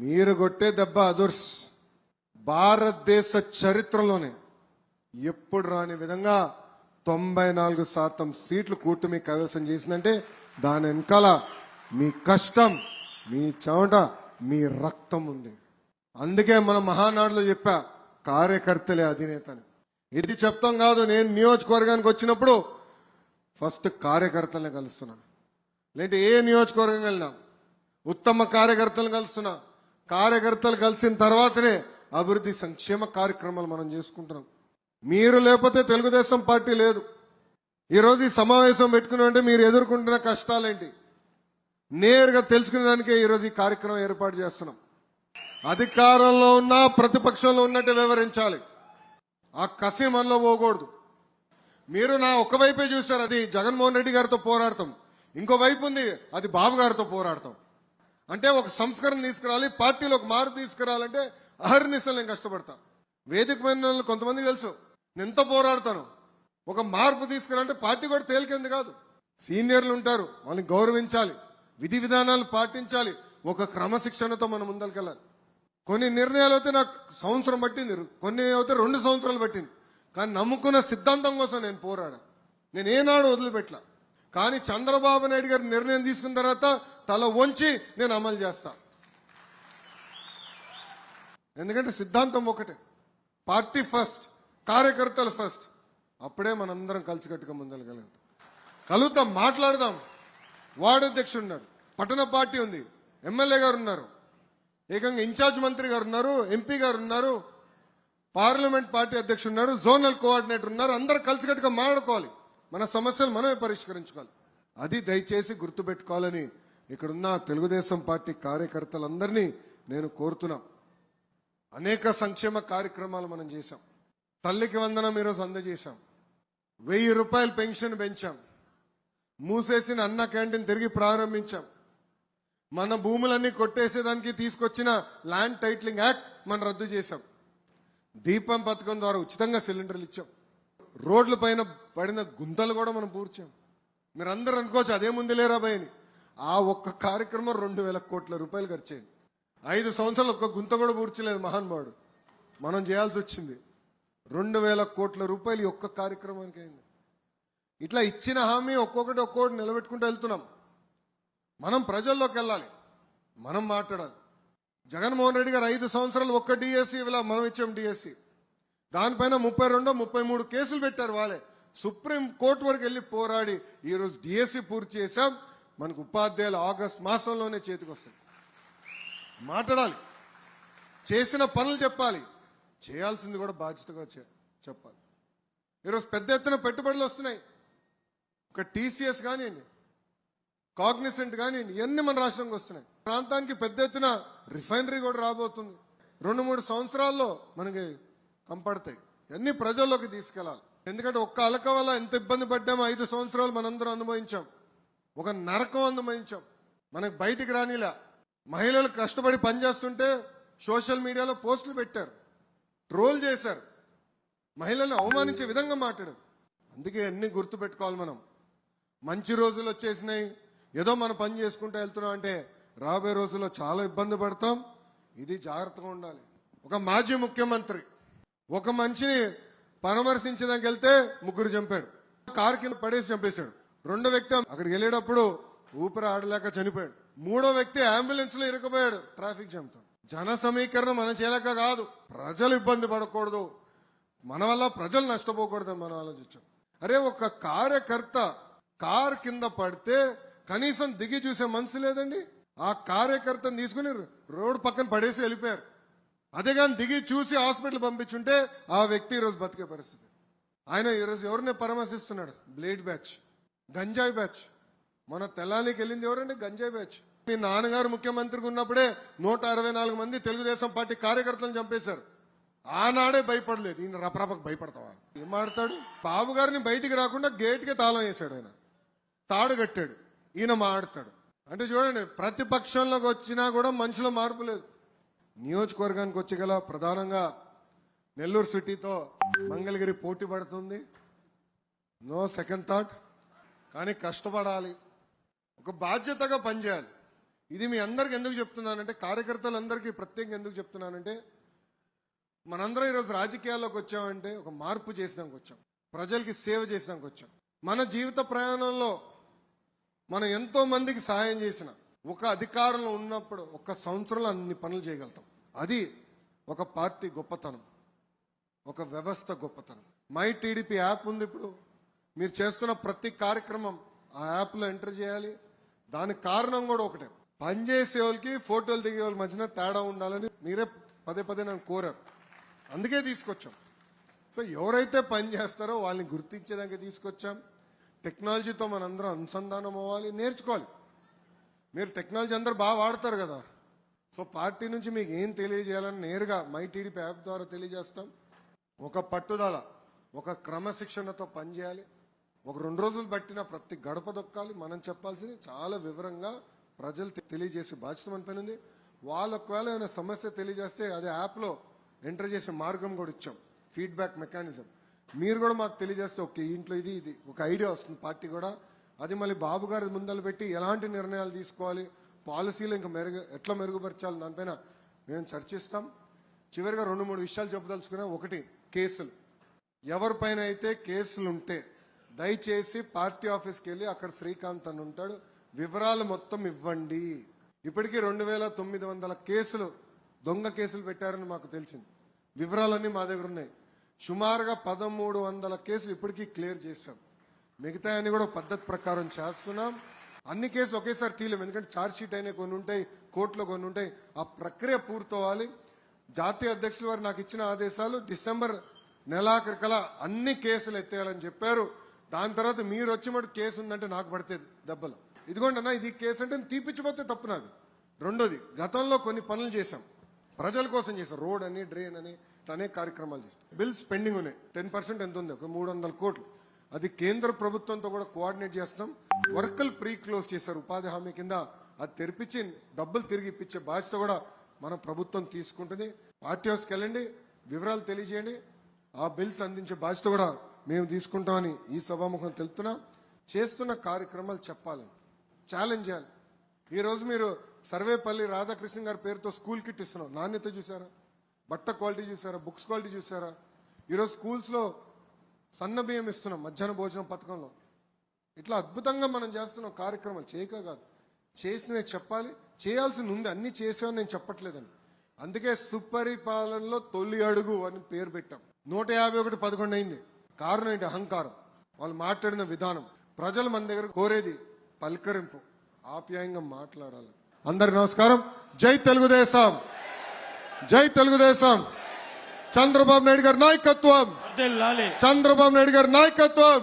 మీరు కొట్టే దెబ్బ అదుర్స్ భారతదేశ చరిత్రలోనే ఎప్పుడు రాని విధంగా 94% సీట్లు కూటమి కైవసం చేసిందంటే దాని వెనకాల మీ కష్టం, మీ చెమట, మీ రక్తం ఉంది. అందుకే మన మహానాడులో చెప్పా, కార్యకర్తలే అధినేతని. ఇది చెప్తాం కాదు, నేను నియోజకవర్గానికి వచ్చినప్పుడు ఫస్ట్ కార్యకర్తలనే కలుస్తున్నా. లేదంటే ఏ నియోజకవర్గం వెళ్ళినా ఉత్తమ కార్యకర్తలు కలుస్తున్నా. కార్యకర్తలు కలిసిన తర్వాతనే అభివృద్ధి సంక్షేమ కార్యక్రమాలు మనం చేసుకుంటున్నాం. మీరు లేకపోతే తెలుగుదేశం పార్టీ లేదు. ఈరోజు ఈ సమావేశం పెట్టుకున్నామంటే మీరు ఎదుర్కొంటున్న కష్టాలేంటి నేరుగా తెలుసుకునేదానికే ఈరోజు ఈ కార్యక్రమం ఏర్పాటు చేస్తున్నాం. అధికారంలో ఉన్నా ప్రతిపక్షంలో ఉన్నట్టు వివరించాలి. ఆ కసి మనలో పోకూడదు. మీరు నా ఒకవైపే చూశారు, అది జగన్మోహన్ రెడ్డి గారితో పోరాడతాం. ఇంకో వైపు ఉంది, అది బాబు గారితో పోరాడతాం. అంటే ఒక సంస్కరణ తీసుకురావాలి, పార్టీలో ఒక మార్పు తీసుకురావాలంటే అహర్నిశలు నేను కష్టపడతా. వేదిక మీద కొంతమంది తెలుసు నేను ఎంత పోరాడతాను. ఒక మార్పు తీసుకురాలంటే పార్టీ కూడా తేలికేంది కాదు. సీనియర్లు ఉంటారు, వాళ్ళని గౌరవించాలి, విధి విధానాలు పాటించాలి, ఒక క్రమశిక్షణతో మనం ముందరికెళ్ళాలి. కొన్ని నిర్ణయాలు అయితే నాకు సంవత్సరం పట్టింది, కొన్ని అయితే 2 సంవత్సరాలు పట్టింది. కానీ నమ్ముకున్న సిద్ధాంతం కోసం నేను పోరాడా. నేను ఏనాడు వదిలిపెట్టలా. కానీ చంద్రబాబు నాయుడు గారి నిర్ణయం తీసుకున్న తర్వాత తల వంచి నేను అమలు చేస్తా. ఎందుకంటే సిద్ధాంతం ఒకటే, పార్టీ ఫస్ట్, కార్యకర్తలు ఫస్ట్. అప్పుడే మనందరం కలిసికట్టుగా కలుగుతాం, మాట్లాడదాం. వార్డు అధ్యక్షుడు ఉన్నారు, పట్టణ పార్టీ ఉంది, ఎమ్మెల్యే గారు ఉన్నారు, ఏకంగా ఇన్ఛార్జ్ మంత్రి గారు ఉన్నారు, ఎంపీ గారు ఉన్నారు, పార్లమెంట్ పార్టీ అధ్యక్షుడు ఉన్నారు, జోనల్ కోఆర్డినేటర్ ఉన్నారు. అందరూ కలిసికట్టుగా మాట్లాడుకోవాలి, మన సమస్యలు మనమే పరిష్కరించుకోవాలి. అది దయచేసి గుర్తుపెట్టుకోవాలని ఇక్కడున్న తెలుగుదేశం పార్టీ కార్యకర్తలందరినీ నేను కోరుతున్నా. అనేక సంక్షేమ కార్యక్రమాలు మనం చేశాం. తల్లికి వందనం ఈరోజు అందజేశాం. 1000 రూపాయలు పెన్షన్ పెంచాం. మూసేసిన అన్న క్యాంటీన్ తిరిగి ప్రారంభించాం. మన భూములన్నీ కొట్టేసేదానికి తీసుకొచ్చిన ల్యాండ్ టైటిలింగ్ యాక్ట్ మనం రద్దు చేశాం. దీపం పథకం ద్వారా ఉచితంగా సిలిండర్లు ఇచ్చాం. రోడ్ల పైన పడిన గుంతలు కూడా మనం పూడ్చాం. మీరందరూ అనుకోవచ్చు అదేముంది లేరా భయ్ అని. ఆ ఒక్క కార్యక్రమం 2000 కోట్ల రూపాయలు ఖర్చు అయింది. 5 సంవత్సరాలు ఒక్క గుంత కూడా పూడ్చలేదు మహానుభావుడు. మనం చేయాల్సి వచ్చింది 2000 కోట్ల రూపాయలు ఒక్క కార్యక్రమానికి అయింది. ఇట్లా ఇచ్చిన హామీ ఒక్కొక్కటి నిలబెట్టుకుంటూ వెళ్తున్నాం. మనం ప్రజల్లోకి వెళ్ళాలి, మనం మాట్లాడాలి. జగన్మోహన్ రెడ్డి గారు 5 సంవత్సరాలు ఒక్క డిఎస్సి ఇలా మనం ఇచ్చాం. డిఎస్సి దానిపైన 32, 33 కేసులు పెట్టారు వాళ్ళే. సుప్రీం కోర్టు వరకు వెళ్ళి పోరాడి ఈరోజు డిఎస్సి పూర్తి చేశాం. మనకు ఉపాధ్యాయులు ఆగస్టు మాసంలోనే చేతికి వస్తుంది. మాట్లాడాలి, చేసిన పనులు చెప్పాలి, చేయాల్సింది కూడా బాధ్యతగా చెప్పాలి. ఈరోజు పెద్ద ఎత్తున పెట్టుబడులు వస్తున్నాయి. ఒక టీసీఎస్ కానివ్వండి, కాగ్నిసెంట్ కానివ్వండి, ఇవన్నీ మన రాష్ట్రంకి వస్తున్నాయి. ప్రాంతానికి పెద్ద ఎత్తున రిఫైనరీ కూడా రాబోతుంది. 2-3 సంవత్సరాల్లో మనకి కంపడతాయి. ఇవన్నీ ప్రజల్లోకి తీసుకెళ్లాలి. ఎందుకంటే ఒక్క అలక వల్ల ఎంత ఇబ్బంది పడ్డామో 5 సంవత్సరాలు మనందరం అనుభవించాం. ఒక నరకం అనుభవించాం. మనకు బయటికి రానిలా. మహిళలు కష్టపడి పనిచేస్తుంటే సోషల్ మీడియాలో పోస్టులు పెట్టారు, ట్రోల్ చేశారు, మహిళలను అవమానించే విధంగా మాట్లాడారు. అందుకే అన్ని గుర్తు పెట్టుకోవాలి. మనం మంచి రోజులు వచ్చేసినాయి, ఏదో మనం పని చేసుకుంటూ వెళ్తున్నాం అంటే రాబోయే రోజుల్లో చాలా ఇబ్బంది పడతాం. ఇది జాగ్రత్తగా ఉండాలి. ఒక మాజీ ముఖ్యమంత్రి ఒక మనిషిని పరామర్శించడానికి వెళ్తే 3 చంపాడు, కారు కింద పడేసి చంపేశాడు. 2వ వ్యక్తి అక్కడికి వెళ్ళేటప్పుడు ఊపిరి ఆడలేక చనిపోయాడు. 3వ వ్యక్తి అంబులెన్స్ లో ఇరుక్కుపోయాడు ట్రాఫిక్ జామ్ తో. జన సమీకరణ మనం చేయలేక కాదు, ప్రజలు ఇబ్బంది పడకూడదు, మన వల్ల ప్రజలు నష్టపోకూడదని మనం ఆలోచించాం. అరే ఒక కార్యకర్త కారు కింద పడితే కనీసం దిగి చూసే మనసు లేదండి. ఆ కార్యకర్తను తీసుకుని రోడ్డు పక్కన పడేసి వెళ్ళిపోయారు. అదే కానీ దిగి చూసి హాస్పిటల్ పంపించుంటే ఆ వ్యక్తి ఈరోజు బతికే పరిస్థితి. ఆయన ఈరోజు ఎవరిని పరామర్శిస్తున్నాడు? బ్లేడ్ బ్యాచ్, గంజాయి బ్యాచ్. మన తెల్లానికి వెళ్ళింది ఎవరంటే గంజాయి బ్యాచ్. మీ నాన్నగారు ముఖ్యమంత్రిగా ఉన్నప్పుడే 164 మంది తెలుగుదేశం పార్టీ కార్యకర్తలను చంపేశారు. ఆనాడే భయపడలేదు. ఈయన రపరపకు భయపడతావా? ఏం మాడతాడు? బాబు గారిని బయటికి రాకుండా గేట్కే తాళం వేశాడు, ఆయన తాడు కట్టాడు, ఈయన మాడతాడు. అంటే చూడండి, ప్రతిపక్షంలోకి వచ్చినా కూడా మనిషిలో మార్పు లేదు. నియోజకవర్గానికి వచ్చి గల ప్రధానంగా నెల్లూరు సిటీతో మంగళగిరి పోటీ పడుతుంది. No second thought. కానీ కష్టపడాలి, ఒక బాధ్యతగా పనిచేయాలి. ఇది మీ అందరికి ఎందుకు చెప్తున్నానంటే, కార్యకర్తలందరికీ ప్రత్యేకంగా ఎందుకు చెప్తున్నానంటే, మనందరం ఈరోజు రాజకీయాల్లోకి వచ్చామంటే ఒక మార్పు చేసినానికి వచ్చాం, ప్రజలకి సేవ చేసినానికి వచ్చాం. మన జీవిత ప్రయాణంలో మనం ఎంతో మందికి సహాయం చేసిన, ఒక అధికారంలో ఉన్నప్పుడు ఒక్క సంవత్సరంలో అన్ని పనులు చేయగలుగుతాం. అది ఒక పార్టీ గొప్పతనం, ఒక వ్యవస్థ గొప్పతనం. మై టీడీపీ యాప్ ఉంది. ఇప్పుడు మీరు చేస్తున్న ప్రతి కార్యక్రమం ఆ యాప్లో ఎంటర్ చేయాలి. దానికి కారణం కూడా ఒకటే, పనిచేసే వాళ్ళకి ఫోటోలు దిగే వాళ్ళ మధ్యన తేడా ఉండాలని మీరే పదే పదే నన్ను కోరారు. అందుకే తీసుకొచ్చాం. సో ఎవరైతే పని చేస్తారో వాళ్ళని గుర్తించడానికి తీసుకొచ్చాం. టెక్నాలజీతో మనందరం అనుసంధానం అవ్వాలి, నేర్చుకోవాలి. మీరు టెక్నాలజీ అందరూ బాగా వాడతారు కదా. సో పార్టీ నుంచి మీకు ఏం తెలియజేయాలని నేరుగా మై టీడీపీ యాప్ ద్వారా తెలియజేస్తాం. ఒక పట్టుదల, ఒక క్రమశిక్షణతో పనిచేయాలి. ఒక 2 రోజులు బట్టిన ప్రతి గడప దొక్కాలి. మనం చెప్పాల్సింది చాలా వివరంగా ప్రజలు తెలియజేసే బాధ్యత మన పైన ఉంది. వాళ్ళు ఒకవేళ ఏమైనా సమస్య తెలియజేస్తే అది యాప్లో ఎంటర్ చేసే మార్గం కూడా ఇచ్చాం, ఫీడ్బ్యాక్ మెకానిజం. మీరు కూడా మాకు తెలియజేస్తే ఓకే ఇంట్లో ఇది ఒక ఐడియా వస్తుంది పార్టీ కూడా. అది మళ్ళీ బాబు గారి ముందలు పెట్టి ఎలాంటి నిర్ణయాలు తీసుకోవాలి, పాలసీలు ఇంకా ఎట్లా మెరుగుపరచాలి దానిపైన మేము చర్చిస్తాం. చివరిగా 2-3 విషయాలు చెప్పదలుచుకున్నా. ఒకటి, కేసులు. ఎవరిపైన అయితే కేసులు ఉంటే దయచేసి పార్టీ ఆఫీస్కి వెళ్ళి అక్కడ శ్రీకాంత్ అని ఉంటాడు, వివరాలు మొత్తం ఇవ్వండి. ఇప్పటికీ 2900 కేసులు, దొంగ కేసులు పెట్టారని మాకు తెలిసింది. వివరాలన్నీ మా దగ్గర ఉన్నాయి. సుమారుగా 1300 కేసులు ఇప్పటికీ క్లియర్ చేశాం. మిగతా అన్ని కూడా పద్ధతి ప్రకారం చేస్తున్నాం. అన్ని కేసులు ఒకేసారి తీయలేము, ఎందుకంటే ఛార్జ్ షీట్ అయినా కొన్ని ఉంటాయి, కోర్టులో కొన్ని ఉంటాయి. ఆ ప్రక్రియ పూర్తవ్వాలి. జాతీయ అధ్యక్షుల వారు నాకు ఇచ్చిన ఆదేశాలు డిసెంబర్ నెలాఖరికలా అన్ని కేసులు ఎత్తేయాలని చెప్పారు. దాని తర్వాత మీరు వచ్చి మటు కేసు ఉందంటే నాకు పడితేది దెబ్బలు. ఇదిగోండి అన్న ఇది కేసు అంటే తీపిచ్చిపోతే తప్పు నాది. రెండోది, గతంలో కొన్ని పనులు చేశాం, ప్రజల కోసం చేశాం. రోడ్ అని, డ్రైన్ అని, అనేక కార్యక్రమాలు చేశాం. బిల్స్ పెండింగ్ ఉన్నాయి. 10% ఎంత ఉంది, ఒక 300 కోట్లు. అది కేంద్ర ప్రభుత్వంతో కూడా కోఆర్డినేట్ చేస్తాం. వర్కులు ప్రీ క్లోజ్ చేశారు ఉపాధి హామీ కింద. అది తెరిపించి డబ్బులు తిరిగి ఇప్పించే బాధ్యత కూడా మన ప్రభుత్వం తీసుకుంటుంది. పార్టీ హౌస్కి వెళ్ళండి, వివరాలు తెలియజేయండి. ఆ బిల్స్ అందించే బాధ్యత కూడా మేము తీసుకుంటామని ఈ సభాముఖం తెలుపుతున్నాం. చేస్తున్న కార్యక్రమాలు చెప్పాలని, ఛాలెంజ్ చేయాలి. ఈరోజు మీరు సర్వేపల్లి రాధాకృష్ణ గారి పేరుతో స్కూల్ కిట్ ఇస్తున్నాం. నాణ్యత చూసారా, బట్ట క్వాలిటీ చూసారా, బుక్స్ క్వాలిటీ చూసారా? ఈరోజు స్కూల్స్లో సన్న బియ్యం ఇస్తున్నాం మధ్యాహ్న భోజనం పథకంలో. ఇట్లా అద్భుతంగా మనం చేస్తున్నాం కార్యక్రమాలు. చేయక కాదు, చేసినవి చెప్పాలి. చేయాల్సింది ఉంది, అన్ని చేసామని నేను చెప్పట్లేదని. అందుకే సుపరిపాలనలో తొలి అడుగు అని పేరు పెట్టాం. 151 అయింది. కారణం ఏంటి? అహంకారం. వాళ్ళు మాట్లాడిన విధానం. ప్రజలు మన దగ్గర కోరేది పలకరింపు, ఆప్యాయంగా మాట్లాడాలి. అందరికి నమస్కారం. జై తెలుగుదేశం, జై తెలుగుదేశం. చంద్రబాబు నాయుడు గారి నాయకత్వం, చంద్రబాబు నాయుడు గారి నాయకత్వం.